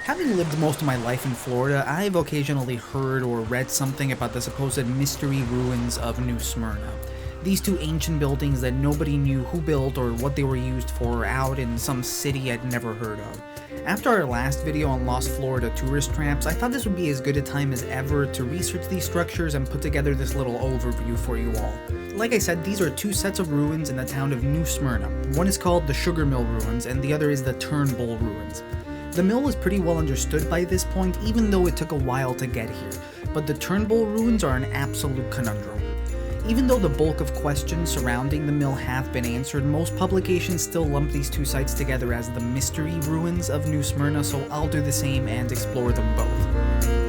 Having lived most of my life in Florida, I've occasionally heard or read something about the supposed mystery ruins of New Smyrna. These two ancient buildings that nobody knew who built or what they were used for out in some city I'd never heard of. After our last video on Lost Florida tourist traps, I thought this would be as good a time as ever to research these structures and put together this little overview for you all. Like I said, these are two sets of ruins in the town of New Smyrna. One is called the Sugar Mill Ruins and the other is the Turnbull Ruins. The mill is pretty well understood by this point, even though it took a while to get here, but the Turnbull Ruins are an absolute conundrum. Even though the bulk of questions surrounding the mill have been answered, most publications still lump these two sites together as the mystery ruins of New Smyrna, so I'll do the same and explore them both.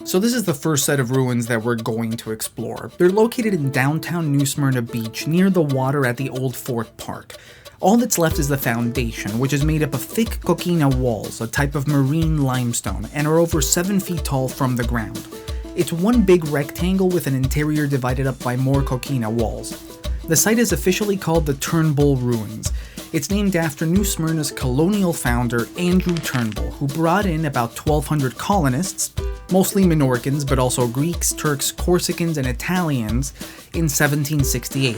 So this is the first set of ruins that we're going to explore. They're located in downtown New Smyrna Beach, near the water at the old Fort Park. All that's left is the foundation, which is made up of thick coquina walls, a type of marine limestone, and are over 7 feet tall from the ground. It's one big rectangle with an interior divided up by more coquina walls. The site is officially called the Turnbull Ruins. It's named after New Smyrna's colonial founder, Andrew Turnbull, who brought in about 1,200 colonists, mostly Mallorcans but also Greeks, Turks, Corsicans, and Italians, in 1768.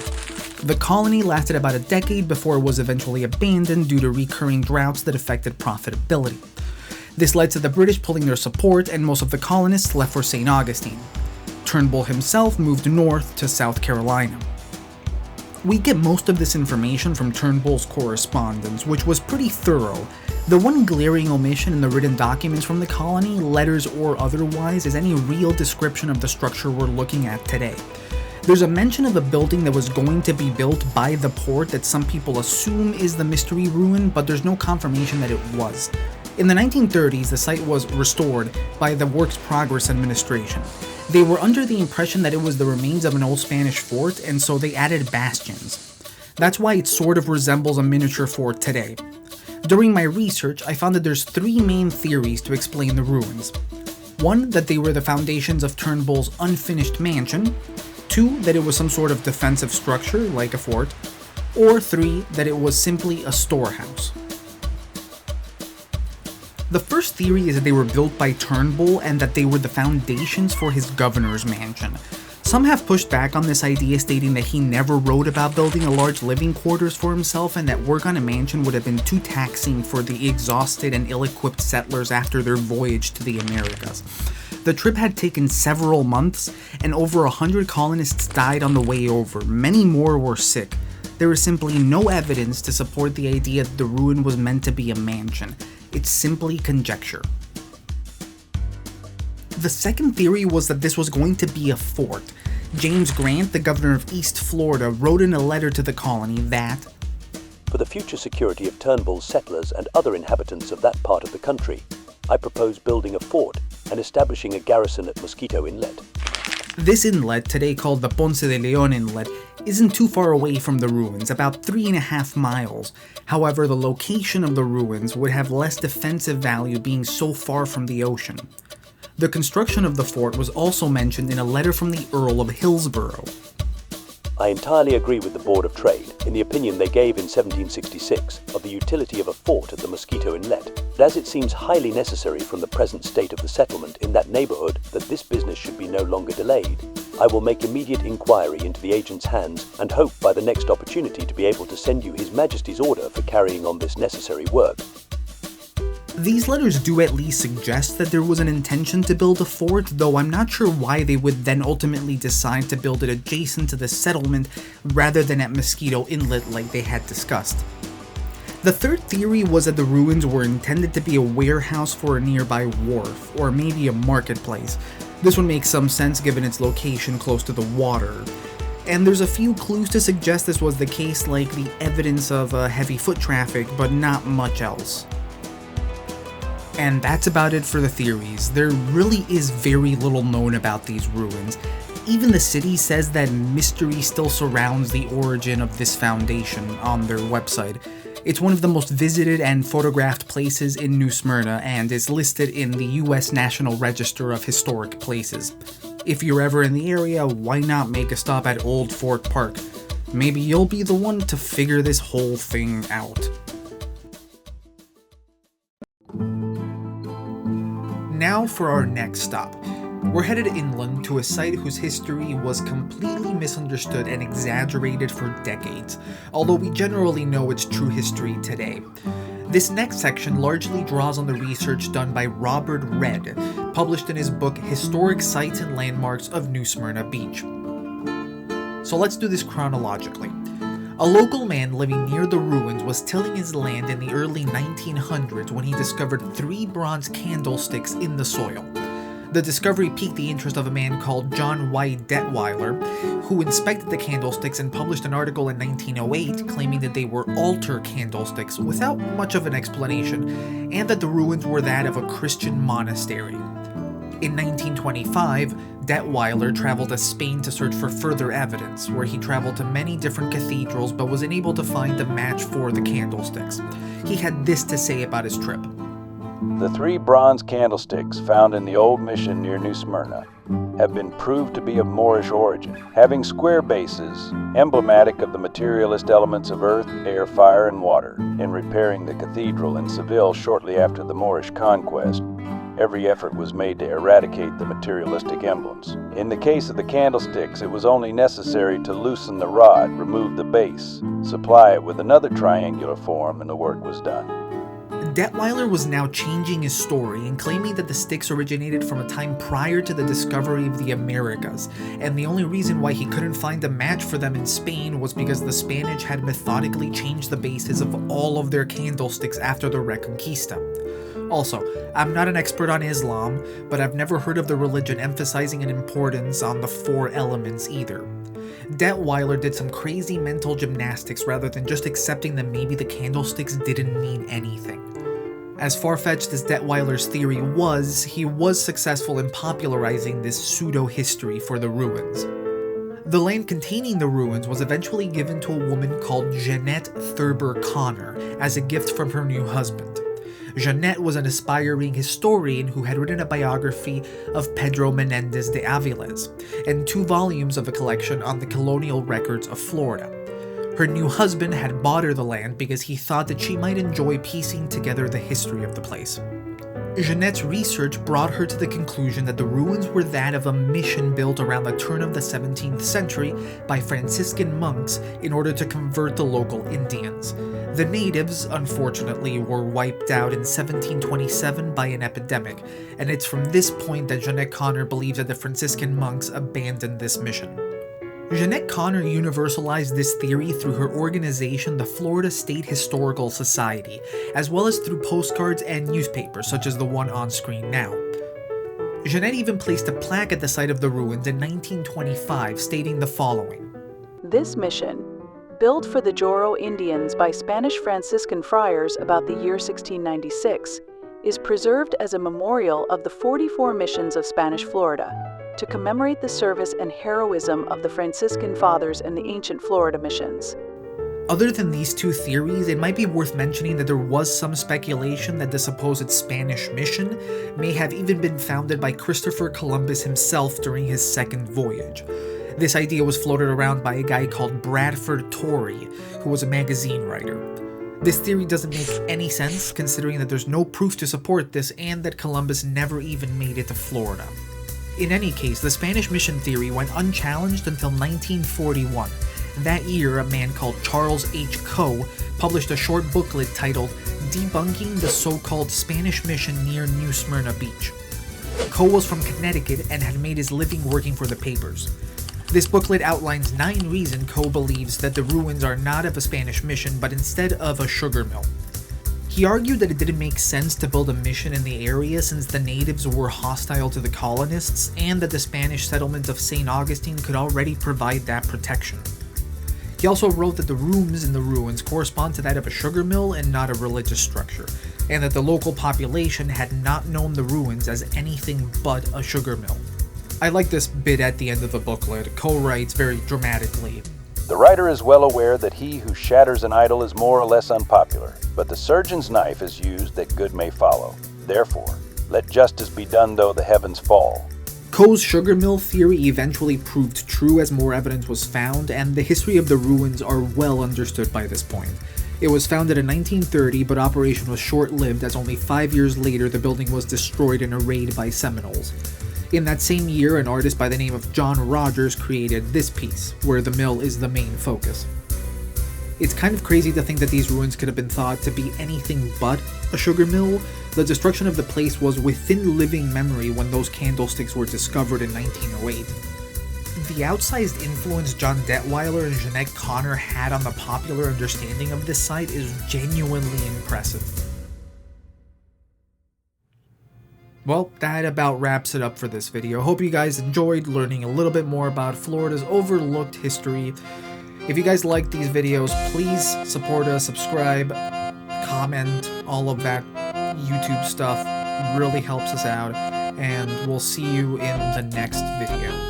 The colony lasted about a decade before it was eventually abandoned due to recurring droughts that affected profitability. This led to the British pulling their support and most of the colonists left for St. Augustine. Turnbull himself moved north to South Carolina. We get most of this information from Turnbull's correspondence, which was pretty thorough. The one glaring omission in the written documents from the colony, letters or otherwise, is any real description of the structure we're looking at today. There's a mention of a building that was going to be built by the port that some people assume is the mystery ruin, but there's no confirmation that it was. In the 1930s, the site was restored by the Works Progress Administration. They were under the impression that it was the remains of an old Spanish fort, and so they added bastions. That's why it sort of resembles a miniature fort today. During my research, I found that there's 3 main theories to explain the ruins. 1, that they were the foundations of Turnbull's unfinished mansion. 2, that it was some sort of defensive structure, like a fort. Or 3, that it was simply a storehouse. The first theory is that they were built by Turnbull and that they were the foundations for his governor's mansion. Some have pushed back on this idea, stating that he never wrote about building a large living quarters for himself and that work on a mansion would have been too taxing for the exhausted and ill-equipped settlers after their voyage to the Americas. The trip had taken several months, and over 100 colonists died on the way over. Many more were sick. There is simply no evidence to support the idea that the ruin was meant to be a mansion. It's simply conjecture. The second theory was that this was going to be a fort. James Grant, the governor of East Florida, wrote in a letter to the colony that, "For the future security of Turnbull's settlers and other inhabitants of that part of the country, I propose building a fort and establishing a garrison at Mosquito Inlet." This inlet, today called the Ponce de Leon Inlet, isn't too far away from the ruins, about 3.5 miles. However, the location of the ruins would have less defensive value being so far from the ocean. The construction of the fort was also mentioned in a letter from the Earl of Hillsborough. "I entirely agree with the Board of Trade in the opinion they gave in 1766 of the utility of a fort at the Mosquito Inlet, but as it seems highly necessary from the present state of the settlement in that neighborhood that this business should be no longer delayed, I will make immediate inquiry into the agent's hands and hope by the next opportunity to be able to send you His Majesty's order for carrying on this necessary work." These letters do at least suggest that there was an intention to build a fort, though I'm not sure why they would then ultimately decide to build it adjacent to the settlement rather than at Mosquito Inlet like they had discussed. The third theory was that the ruins were intended to be a warehouse for a nearby wharf, or maybe a marketplace. This would make some sense given its location close to the water. And there's a few clues to suggest this was the case, like the evidence of heavy foot traffic, but not much else. And that's about it for the theories. There really is very little known about these ruins. Even the city says that mystery still surrounds the origin of this foundation on their website. It's one of the most visited and photographed places in New Smyrna and is listed in the US National Register of Historic Places. If you're ever in the area, why not make a stop at Old Fort Park? Maybe you'll be the one to figure this whole thing out. Now for our next stop. We're headed inland to a site whose history was completely misunderstood and exaggerated for decades, although we generally know its true history today. This next section largely draws on the research done by Robert Redd, published in his book Historic Sites and Landmarks of New Smyrna Beach. So let's do this chronologically. A local man living near the ruins was tilling his land in the early 1900s when he discovered 3 bronze candlesticks in the soil. The discovery piqued the interest of a man called John Y. Detweiler, who inspected the candlesticks and published an article in 1908 claiming that they were altar candlesticks without much of an explanation, and that the ruins were that of a Christian monastery. In 1925, Detweiler traveled to Spain to search for further evidence, where he traveled to many different cathedrals but was unable to find a match for the candlesticks. He had this to say about his trip. The 3 bronze candlesticks found in the old mission near New Smyrna have been proved to be of Moorish origin, having square bases, emblematic of the materialist elements of earth, air, fire, and water. In repairing the cathedral in Seville shortly after the Moorish conquest, every effort was made to eradicate the materialistic emblems. In the case of the candlesticks, it was only necessary to loosen the rod, remove the base, supply it with another triangular form, and the work was done. Detweiler was now changing his story and claiming that the sticks originated from a time prior to the discovery of the Americas, and the only reason why he couldn't find a match for them in Spain was because the Spanish had methodically changed the bases of all of their candlesticks after the Reconquista. Also, I'm not an expert on Islam, but I've never heard of the religion emphasizing an importance on the 4 elements either. Detweiler did some crazy mental gymnastics rather than just accepting that maybe the candlesticks didn't mean anything. As far-fetched as Detweiler's theory was, he was successful in popularizing this pseudo-history for the ruins. The land containing the ruins was eventually given to a woman called Jeanette Thurber Connor as a gift from her new husband. Jeanette was an aspiring historian who had written a biography of Pedro Menendez de Aviles and 2 volumes of a collection on the colonial records of Florida. Her new husband had bought her the land because he thought that she might enjoy piecing together the history of the place. Jeanette's research brought her to the conclusion that the ruins were that of a mission built around the turn of the 17th century by Franciscan monks in order to convert the local Indians. The natives, unfortunately, were wiped out in 1727 by an epidemic, and it's from this point that Jeanette Connor believes that the Franciscan monks abandoned this mission. Jeanette Connor universalized this theory through her organization, the Florida State Historical Society, as well as through postcards and newspapers, such as the one on screen now. Jeanette even placed a plaque at the site of the ruins in 1925 stating the following. This mission, built for the Joro Indians by Spanish Franciscan friars about the year 1696, is preserved as a memorial of the 44 missions of Spanish Florida, to commemorate the service and heroism of the Franciscan Fathers and the ancient Florida missions. Other than these 2 theories, it might be worth mentioning that there was some speculation that the supposed Spanish mission may have even been founded by Christopher Columbus himself during his 2nd voyage. This idea was floated around by a guy called Bradford Torrey, who was a magazine writer. This theory doesn't make any sense, considering that there's no proof to support this and that Columbus never even made it to Florida. In any case, the Spanish mission theory went unchallenged until 1941. That year, a man called Charles H. Coe published a short booklet titled Debunking the So-Called Spanish Mission Near New Smyrna Beach. Coe was from Connecticut and had made his living working for the papers. This booklet outlines 9 reasons Coe believes that the ruins are not of a Spanish mission, but instead of a sugar mill. He argued that it didn't make sense to build a mission in the area since the natives were hostile to the colonists, and that the Spanish settlement of St. Augustine could already provide that protection. He also wrote that the rooms in the ruins correspond to that of a sugar mill and not a religious structure, and that the local population had not known the ruins as anything but a sugar mill. I like this bit at the end of the booklet. Coe writes very dramatically, The writer is well aware that he who shatters an idol is more or less unpopular, but the surgeon's knife is used that good may follow. Therefore, let justice be done though the heavens fall. Coe's sugar mill theory eventually proved true as more evidence was found, and the history of the ruins are well understood by this point. It was founded in 1930, but operation was short-lived as only 5 years later the building was destroyed in a raid by Seminoles. In that same year, an artist by the name of John Rogers created this piece, where the mill is the main focus. It's kind of crazy to think that these ruins could have been thought to be anything but a sugar mill. The destruction of the place was within living memory when those candlesticks were discovered in 1908. The outsized influence John Detweiler and Jeanette Connor had on the popular understanding of this site is genuinely impressive. Well, that about wraps it up for this video. Hope you guys enjoyed learning a little bit more about Florida's overlooked history. If you guys like these videos, please support us, subscribe, comment, all of that YouTube stuff really helps us out, and we'll see you in the next video.